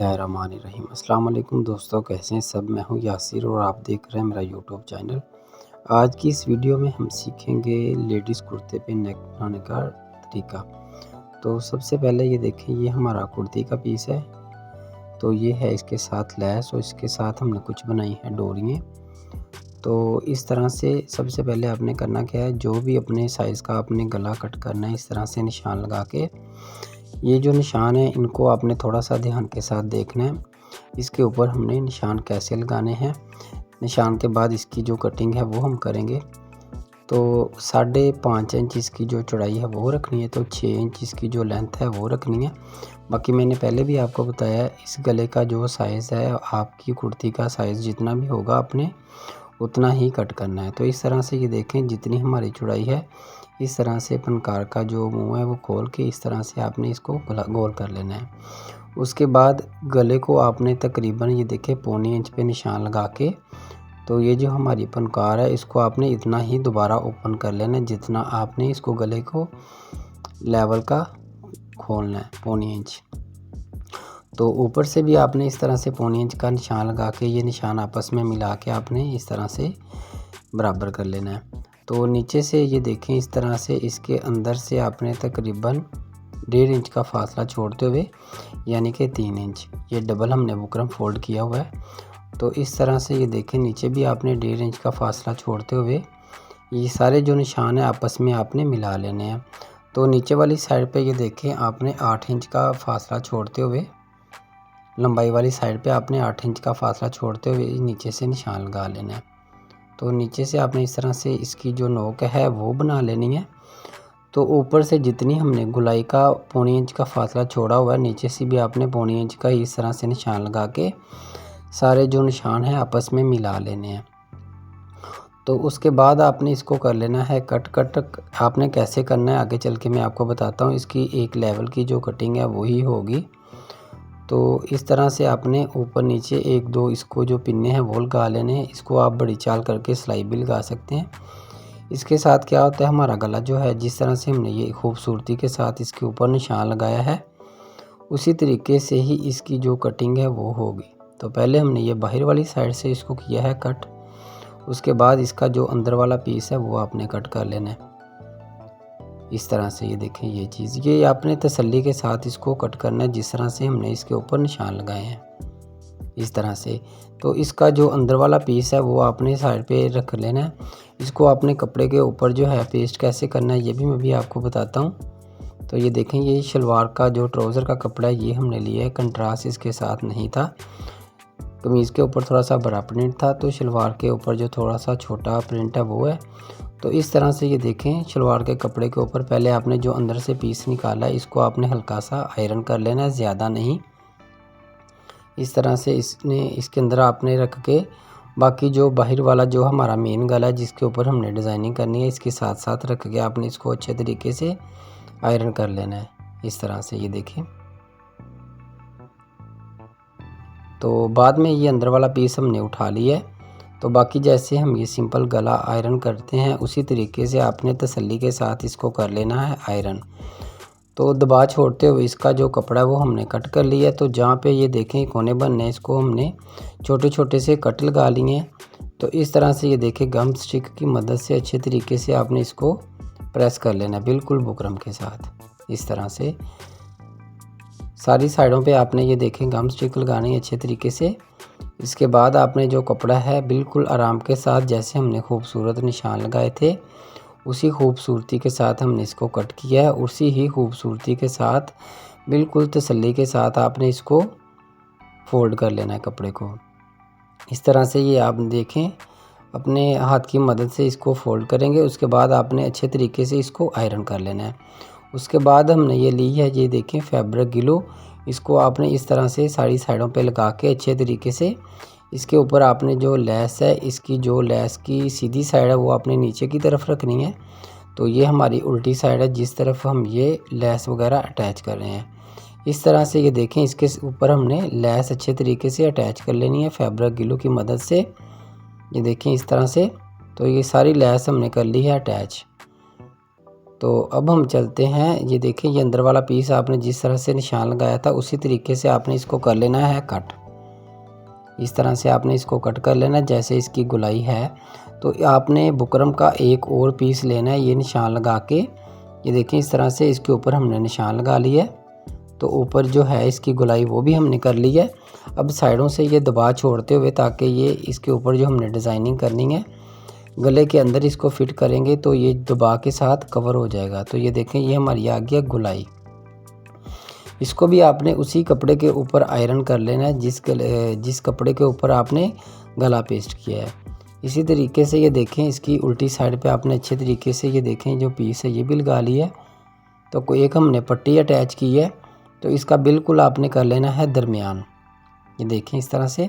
बिस्मिल्लाहिर्रहमानिर्रहीम। अस्सलाम वालेकुम दोस्तों, कैसे हैं सब। मैं हूं यासिर और आप देख रहे हैं मेरा यूट्यूब चैनल। आज की इस वीडियो में हम सीखेंगे लेडीज़ कुर्ते पे नेक बनाने का तरीका। तो सबसे पहले ये देखें, ये हमारा कुर्ती का पीस है। तो ये है इसके साथ लैस और इसके साथ हमने कुछ बनाई है डोरियाँ। तो इस तरह से सबसे पहले आपने करना क्या है, जो भी अपने साइज़ का आपने गला कट करना है, इस तरह से निशान लगा के ये जो निशान है इनको आपने थोड़ा सा ध्यान के साथ देखना है। इसके ऊपर हमने निशान कैसे लगाने हैं, निशान के बाद इसकी जो कटिंग है वो हम करेंगे। तो 5.5 इंच इसकी जो चौड़ाई है वो रखनी है, तो 6 इंच इसकी जो लेंथ है वो रखनी है। बाकी मैंने पहले भी आपको बताया है, इस गले का जो साइज़ है, आपकी कुर्ती का साइज़ जितना भी होगा आपने उतना ही कट करना है। तो इस तरह से ये देखें, जितनी हमारी चौड़ाई है इस तरह से फनकार का जो मुंह है वो खोल के इस तरह से आपने इसको गोल कर लेना है। उसके बाद गले को आपने तकरीबन ये देखें 1.25 इंच पे निशान लगा के, तो ये जो हमारी फनकार है इसको आपने इतना ही दोबारा ओपन कर लेना है जितना आपने इसको गले को लेवल का खोलना है, 1.25 इंच। तो ऊपर से भी आपने इस तरह से 1.25 इंच का निशान लगा के ये निशान आपस में मिला के आपने इस तरह से बराबर कर लेना है। तो नीचे से ये देखें, इस तरह से इसके अंदर से आपने तकरीबन 1.5 इंच का फासला छोड़ते हुए, यानी कि 3 इंच, ये डबल हमने बुकरम फोल्ड किया हुआ है। तो इस तरह से ये देखें, नीचे भी आपने 1.5 इंच का फासला छोड़ते हुए ये सारे जो निशान है आपस में आपने मिला लेने हैं। तो नीचे वाली साइड पे ये देखें, आपने 8 इंच का फासला छोड़ते हुए, लंबाई वाली साइड पे आपने 8 इंच का फासला छोड़ते हुए नीचे से निशान लगा लेना है। तो नीचे से आपने इस तरह से इसकी जो नोक है वो बना लेनी है। तो ऊपर से जितनी हमने गुलाई का 1.25 इंच का फासला छोड़ा हुआ है, नीचे से भी आपने 1.25 इंच का इस तरह से निशान लगा के सारे जो निशान हैं आपस में मिला लेने हैं। तो उसके बाद आपने इसको कर लेना है कट आपने कैसे करना है आगे चल के मैं आपको बताता हूँ। इसकी एक लेवल की जो कटिंग है वही होगी। तो इस तरह से आपने ऊपर नीचे 1-2 इसको जो पिन्ने हैं वो लगा लेने हैं। इसको आप बड़ी चाल करके सिलाई भी लगा सकते हैं। इसके साथ क्या होता है, हमारा गला जो है जिस तरह से हमने ये खूबसूरती के साथ इसके ऊपर निशान लगाया है, उसी तरीके से ही इसकी जो कटिंग है वो होगी। तो पहले हमने ये बाहर वाली साइड से इसको किया है कट, उसके बाद इसका जो अंदर वाला पीस है वो आपने कट कर लेना है इस तरह से। ये देखें, ये चीज़ ये आपने तसल्ली के साथ इसको कट करना है जिस तरह से हमने इसके ऊपर निशान लगाए हैं इस तरह से। तो इसका जो अंदर वाला पीस है वो आपने साइड पे रख लेना है। इसको आपने कपड़े के ऊपर जो है पेस्ट कैसे करना है ये भी मैं भी आपको बताता हूँ। तो ये देखें, ये शलवार का जो ट्राउज़र का कपड़ा है ये हमने लिया है, कंट्रास्ट इसके साथ नहीं था। कमीज़ के ऊपर थोड़ा सा बड़ा प्रिंट था, तो शलवार के ऊपर जो थोड़ा सा छोटा प्रिंट है वो है। तो इस तरह से ये देखें, शलवार के कपड़े के ऊपर पहले आपने जो अंदर से पीस निकाला है इसको आपने हल्का सा आयरन कर लेना है, ज़्यादा नहीं। इस तरह से इसके अंदर आपने रख के बाकी जो बाहर वाला जो हमारा मेन गला है जिसके ऊपर हमने डिज़ाइनिंग करनी है, इसके साथ साथ रख के आपने इसको अच्छे तरीके से आयरन कर लेना है इस तरह से। ये देखें, तो बाद में ये अंदर वाला पीस हमने उठा लिया है। तो बाकी जैसे हम ये सिंपल गला आयरन करते हैं उसी तरीके से आपने तसल्ली के साथ इसको कर लेना है आयरन। तो दबा छोड़ते हुए इसका जो कपड़ा है वो हमने कट कर लिया है। तो जहाँ पे ये देखें कोने बनने, इसको हमने छोटे छोटे से कट लगा लिए हैं। तो इस तरह से ये देखें, गम स्टिक की मदद से अच्छे तरीके से आपने इसको प्रेस कर लेना है बिल्कुल बुकरम के साथ इस तरह से। सारी साइडों पे आपने ये देखें गम स्टिक लगानी है अच्छे तरीके से। इसके बाद आपने जो कपड़ा है बिल्कुल आराम के साथ, जैसे हमने खूबसूरत निशान लगाए थे उसी खूबसूरती के साथ हमने इसको कट किया है। उसी ही खूबसूरती के साथ बिल्कुल तसल्ली के साथ आपने इसको फोल्ड कर लेना है कपड़े को इस तरह से। ये आप देखें, अपने हाथ की मदद से इसको फोल्ड करेंगे, उसके बाद आपने अच्छे तरीके से इसको आयरन कर लेना है। उसके बाद हमने ये ली है, ये देखें फैब्रिक ग्लू, इसको आपने इस तरह से सारी साइडों पे लगा के अच्छे तरीके से इसके ऊपर आपने जो लेस है, इसकी जो लेस की सीधी साइड है वो आपने नीचे की तरफ रखनी है। तो ये हमारी उल्टी साइड है जिस तरफ हम ये लेस वगैरह अटैच कर रहे हैं इस तरह से। ये देखें, इसके ऊपर हमने लेस अच्छे तरीके से अटैच कर लेनी है फैब्रिक ग्लू की मदद से। ये देखें इस तरह से। तो ये सारी लेस हमने कर ली है अटैच। तो अब हम चलते हैं, ये देखें ये अंदर वाला पीस आपने जिस तरह से निशान लगाया था उसी तरीके से आपने इसको कर लेना है कट। इस तरह से आपने इसको कट कर लेना है जैसे इसकी गोलाई है। तो आपने बुकरम का एक और पीस लेना है, ये निशान लगा के, ये देखें इस तरह से इसके ऊपर हमने निशान लगा लिया है। तो ऊपर जो है इसकी गोलाई वो भी हमने कर ली है। अब साइडों से ये दबा छोड़ते हुए, ताकि ये इसके ऊपर जो हमने डिज़ाइनिंग करनी है गले के अंदर इसको फिट करेंगे तो ये दबा के साथ कवर हो जाएगा। तो ये देखें ये हमारी आ गया गोलाई। इसको भी आपने उसी कपड़े के ऊपर आयरन कर लेना है जिस कपड़े के ऊपर आपने गला पेस्ट किया है। इसी तरीके से ये देखें इसकी उल्टी साइड पे आपने अच्छे तरीके से ये देखें जो पीस है ये भी लगा लिया है। तो कोई एक हमने पट्टी अटैच की है, तो इसका बिल्कुल आपने कर लेना है दरमियान। ये देखें इस तरह से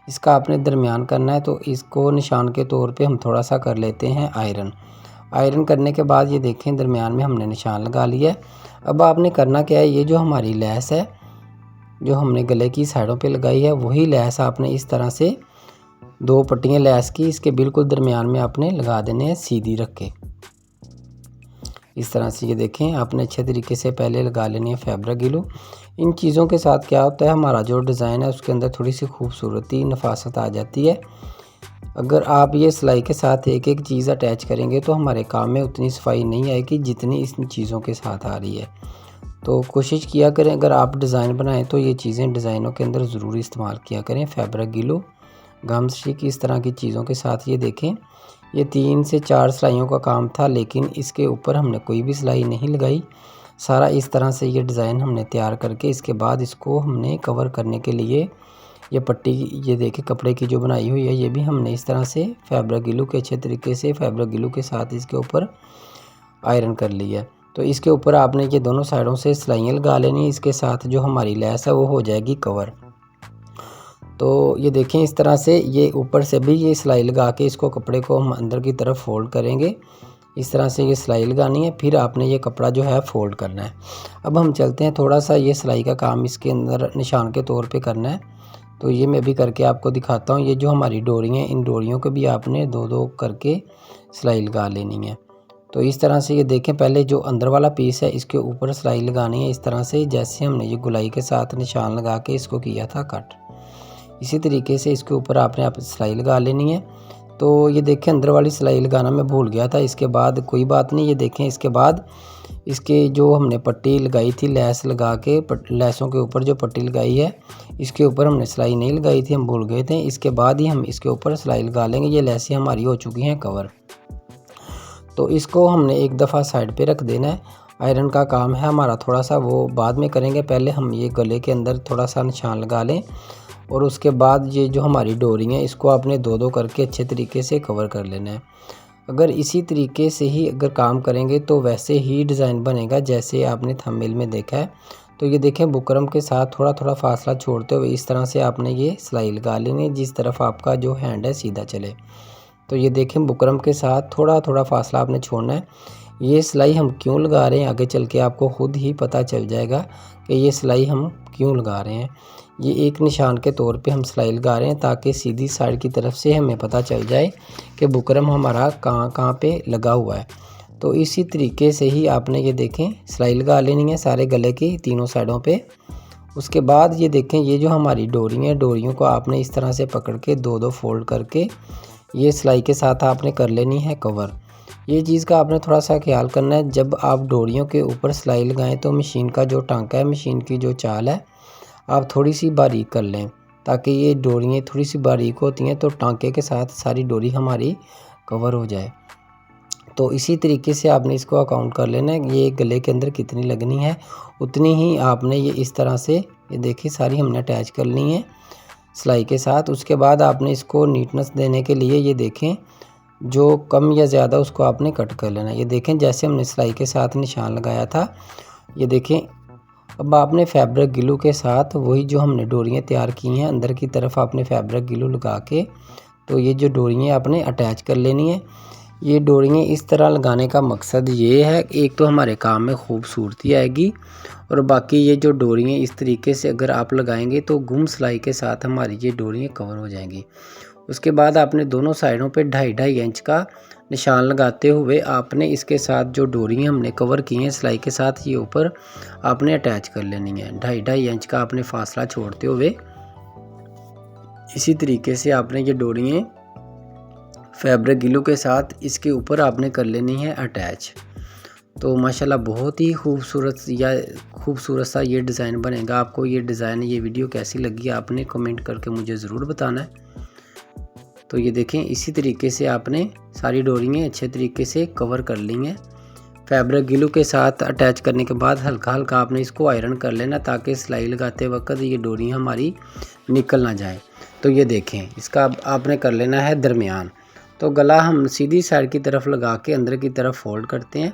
इसका आपने दरमियान करना है। तो इसको निशान के तौर पे हम थोड़ा सा कर लेते हैं आयरन। आयरन करने के बाद ये देखें दरमियान में हमने निशान लगा लिया है। अब आपने करना क्या है, ये जो हमारी लेस है जो हमने गले की साइडों पे लगाई है वही लेस आपने इस तरह से 2 पट्टियाँ लेस की इसके बिल्कुल दरमियान में आपने लगा देने हैं सीधी रख के। इस तरह से ये देखें आपने अच्छे तरीके से पहले लगा लेनी है फैब्रिक ग्लू। इन चीज़ों के साथ क्या होता है, हमारा जो डिज़ाइन है उसके अंदर थोड़ी सी खूबसूरती नफासत आ जाती है। अगर आप ये सिलाई के साथ एक एक चीज़ अटैच करेंगे तो हमारे काम में उतनी सफाई नहीं आएगी जितनी इन चीज़ों के साथ आ रही है। तो कोशिश किया करें अगर आप डिज़ाइन बनाएं तो ये चीज़ें डिज़ाइनों के अंदर ज़रूर इस्तेमाल किया करें। फैब्रिक ग्लू, गम स्टिक, इस तरह की चीज़ों के साथ ये देखें ये 3 से 4 सिलाइयों का काम था, लेकिन इसके ऊपर हमने कोई भी सिलाई नहीं लगाई। सारा इस तरह से ये डिज़ाइन हमने तैयार करके इसके बाद इसको हमने कवर करने के लिए ये पट्टी ये देखिए कपड़े की जो बनाई हुई है ये भी हमने इस तरह से फैब्रिक ग्लू के अच्छे तरीके से फैब्रिक ग्लू के साथ इसके ऊपर आयरन कर लिया है। तो इसके ऊपर आपने ये दोनों साइडों से सिलाइयाँ लगा लेनी, इसके साथ जो हमारी लेस है वो हो जाएगी कवर। तो ये देखें इस तरह से ये ऊपर से भी ये सिलाई लगा के इसको कपड़े को हम अंदर की तरफ फोल्ड करेंगे। इस तरह से ये सिलाई लगानी है, फिर आपने ये कपड़ा जो है फोल्ड करना है। अब हम चलते हैं थोड़ा सा ये सिलाई का काम इसके अंदर निशान के तौर पे करना है। तो ये मैं भी करके आपको दिखाता हूँ। ये जो हमारी डोरी हैं इन डोरियों को भी आपने 2-2 करके सिलाई लगा लेनी है। तो इस तरह से ये देखें पहले जो अंदर वाला पीस है इसके ऊपर सिलाई लगानी है इस तरह से जैसे हमने ये गुलाई के साथ निशान लगा के इसको किया था कट। इसी तरीके से इसके ऊपर आपने आप सिलाई लगा लेनी है। तो ये देखें अंदर वाली सिलाई लगाना मैं भूल गया था, इसके बाद कोई बात नहीं। ये देखें इसके बाद इसके जो हमने पट्टी लगाई थी लेस लगा के लेसों के ऊपर जो पट्टी लगाई है इसके ऊपर हमने सिलाई नहीं लगाई थी, हम भूल गए थे। इसके बाद ही हम इसके ऊपर सिलाई लगा लेंगे। ये लेसें हमारी हो चुकी हैं कवर। तो इसको हमने एक दफ़ा साइड पे रख देना है। आयरन का काम है हमारा थोड़ा सा वो बाद में करेंगे, पहले हम ये गले के अंदर थोड़ा सा निशान लगा लें और उसके बाद ये जो हमारी डोरी है इसको आपने 2-2 करके अच्छे तरीके से कवर कर लेना है। अगर इसी तरीके से ही अगर काम करेंगे तो वैसे ही डिज़ाइन बनेगा जैसे आपने थंबनेल में देखा है। तो ये देखें बुकरम के साथ थोड़ा थोड़ा फासला छोड़ते हुए इस तरह से आपने ये सिलाई लगा लेनी है जिस तरफ आपका जो हैंड है सीधा चले। तो ये देखें बुकरम के साथ थोड़ा थोड़ा फासला आपने छोड़ना है। ये सिलाई हम क्यों लगा रहे हैं आगे चल के आपको खुद ही पता चल जाएगा कि ये सिलाई हम क्यों लगा रहे हैं। ये एक निशान के तौर पे हम सिलाई लगा रहे हैं ताकि सीधी साइड की तरफ से हमें पता चल जाए कि बुकरम हमारा कहाँ कहाँ पे लगा हुआ है। तो इसी तरीके से ही आपने ये देखें सिलाई लगा लेनी है सारे गले की तीनों साइडों पे। उसके बाद ये देखें ये जो हमारी डोरी है डोरियों को आपने इस तरह से पकड़ के 2-2 फोल्ड करके ये सिलाई के साथ आपने कर लेनी है कवर। ये चीज़ का आपने थोड़ा सा ख्याल करना है, जब आप डोरियों के ऊपर सिलाई लगाएं तो मशीन का जो टांका है मशीन की जो चाल है आप थोड़ी सी बारीक कर लें ताकि ये डोरियाँ थोड़ी सी बारीक होती हैं तो टांके के साथ सारी डोरी हमारी कवर हो जाए। तो इसी तरीके से आपने इसको अकाउंट कर लेना है ये गले के अंदर कितनी लगनी है उतनी ही आपने ये इस तरह से ये देखिए सारी हमने अटैच कर ली है सिलाई के साथ। उसके बाद आपने इसको नीटनेस देने के लिए ये देखें जो कम या ज़्यादा उसको आपने कट कर लेना। ये देखें जैसे हमने सिलाई के साथ निशान लगाया था ये देखें। अब आपने फैब्रिक ग्लू के साथ वही जो हमने डोरियाँ तैयार की हैं अंदर की तरफ आपने फैब्रिक ग्लू लगा के तो ये जो डोरियाँ आपने अटैच कर लेनी है। ये डोरियाँ इस तरह लगाने का मकसद ये है एक तो हमारे काम में खूबसूरती आएगी और बाकी ये जो डोरियाँ इस तरीके से अगर आप लगाएंगे तो गुम सिलाई के साथ हमारी ये डोरियाँ कवर हो जाएंगी। उसके बाद आपने दोनों साइडों पे 2.5 इंच का निशान लगाते हुए आपने इसके साथ जो डोरी हमने कवर की हैं सिलाई के साथ, ये ऊपर आपने अटैच कर लेनी है। 2.5 इंच का आपने फासला छोड़ते हुए इसी तरीके से आपने ये डोरियाँ फैब्रिक ग्लू के साथ इसके ऊपर आपने कर लेनी है अटैच। तो माशाल्लाह बहुत ही खूबसूरत सा ये डिज़ाइन बनेगा। आपको ये डिज़ाइन, ये वीडियो कैसी लगी आपने कमेंट करके मुझे ज़रूर बताना है। तो ये देखें, इसी तरीके से आपने सारी डोरियाँ अच्छे तरीके से कवर कर ली हैं। फैब्रिक ग्लू के साथ अटैच करने के बाद हल्का हल्का आपने इसको आयरन कर लेना ताकि सिलाई लगाते वक्त ये डोरियाँ हमारी निकल ना जाए। तो ये देखें, इसका आपने कर लेना है दरमियान। तो गला हम सीधी साइड की तरफ लगा के अंदर की तरफ फोल्ड करते हैं,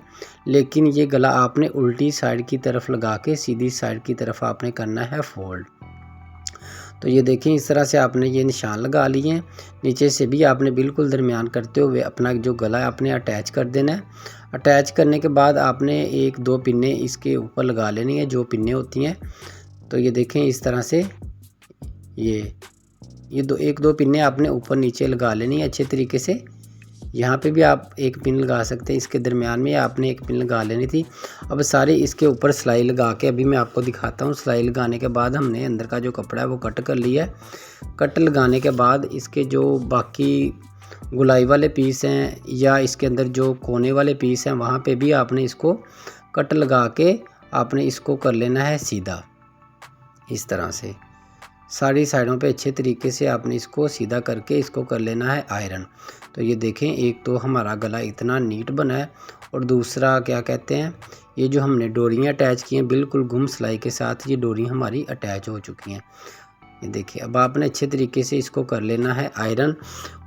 लेकिन ये गला आपने उल्टी साइड की तरफ लगा के सीधी साइड की तरफ आपने करना है फोल्ड। तो ये देखें, इस तरह से आपने ये निशान लगा लिए हैं। नीचे से भी आपने बिल्कुल दरमियान करते हुए अपना जो गला है आपने अटैच कर देना है। अटैच करने के बाद आपने 1-2 पिन्ने इसके ऊपर लगा लेनी है, जो पिन्ने होती हैं। तो ये देखें, इस तरह से ये 1-2 पिन्ने आपने ऊपर नीचे लगा लेनी है अच्छे तरीके से। यहाँ पे भी आप एक पिन लगा सकते हैं, इसके दरमियान में आपने एक पिन लगा लेनी थी। अब सारे इसके ऊपर सिलाई लगा के अभी मैं आपको दिखाता हूँ। सिलाई लगाने के बाद हमने अंदर का जो कपड़ा है वो कट कर लिया है। कट लगाने के बाद इसके जो बाकी गुलाई वाले पीस हैं या इसके अंदर जो कोने वाले पीस हैं वहाँ पे भी आपने इसको कट लगा के आपने इसको कर लेना है सीधा। इस तरह से सारी साइडों पे अच्छे तरीके से आपने इसको सीधा करके इसको कर लेना है आयरन। तो ये देखें, एक तो हमारा गला इतना नीट बना है और दूसरा क्या कहते हैं, ये जो हमने डोरियाँ अटैच की हैं बिल्कुल गुम सिलाई के साथ ये डोरी हमारी अटैच हो चुकी हैं। ये देखिए, अब आपने अच्छे तरीके से इसको कर लेना है आयरन।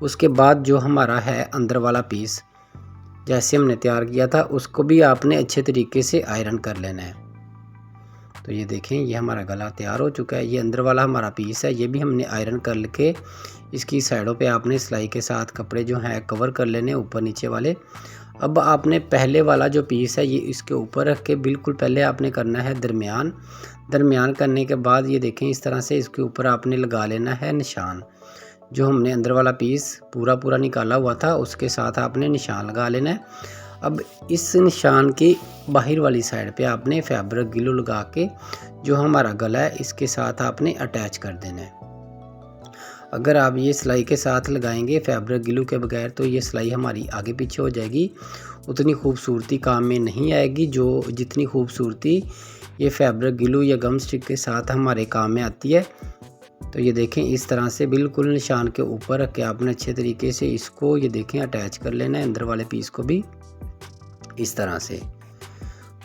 उसके बाद जो हमारा है अंदर वाला पीस जैसे हमने तैयार किया था उसको भी आपने अच्छे तरीके से आयरन कर लेना है। तो ये देखें, ये हमारा गला तैयार हो चुका है। ये अंदर वाला हमारा पीस है, ये भी हमने आयरन कर के इसकी साइडों पे आपने सिलाई के साथ कपड़े जो हैं कवर कर लेने ऊपर नीचे वाले। अब आपने पहले वाला जो पीस है ये इसके ऊपर रख के बिल्कुल पहले आपने करना है दरमियान। दरमियान करने के बाद ये देखें, इस तरह से इसके ऊपर आपने लगा लेना है निशान। जो हमने अंदर वाला पीस पूरा निकाला हुआ था उसके साथ आपने निशान लगा लेना है। अब इस निशान की बाहर वाली साइड पे आपने फैब्रिक ग्लू लगा के जो हमारा गला है इसके साथ आपने अटैच कर देना है। अगर आप ये सिलाई के साथ लगाएंगे फैब्रिक ग्लू के बगैर तो ये सिलाई हमारी आगे पीछे हो जाएगी, उतनी खूबसूरती काम में नहीं आएगी जितनी खूबसूरती ये फैब्रिक ग्लू या गम स्टिक के साथ हमारे काम में आती है। तो ये देखें, इस तरह से बिल्कुल निशान के ऊपर रख के आपने अच्छे तरीके से इसको ये देखें अटैच कर लेना है अंदर वाले पीस को भी इस तरह से।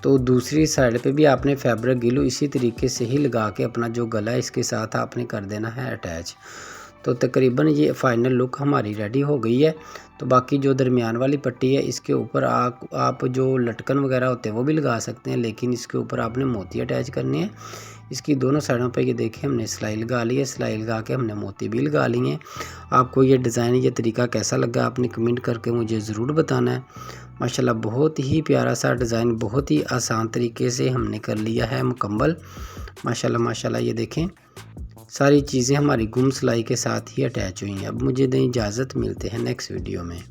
तो दूसरी साइड पे भी आपने फैब्रिक ग्लू इसी तरीके से ही लगा के अपना जो गला है इसके साथ आपने कर देना है अटैच। तो तकरीबन ये फाइनल लुक हमारी रेडी हो गई है। तो बाकी जो दरमियान वाली पट्टी है इसके ऊपर आप जो लटकन वगैरह होते हैं वो भी लगा सकते हैं, लेकिन इसके ऊपर आपने मोती अटैच करने हैं। इसकी दोनों साइडों पे ये देखें, हमने सिलाई लगा ली है, सिलाई लगा के हमने मोती भी लगा लिए हैं। आपको ये डिज़ाइन, ये तरीका कैसा लगा आपने कमेंट करके मुझे ज़रूर बताना है। माशाल्लाह बहुत ही प्यारा सा डिज़ाइन बहुत ही आसान तरीके से हमने कर लिया है मुकम्मल। माशाल्लाह माशाल्लाह, ये देखें सारी चीज़ें हमारी गुम सिलाई के साथ ही अटैच हुई हैं। अब मुझे दें इजाज़त, मिलते हैं नेक्स्ट वीडियो में।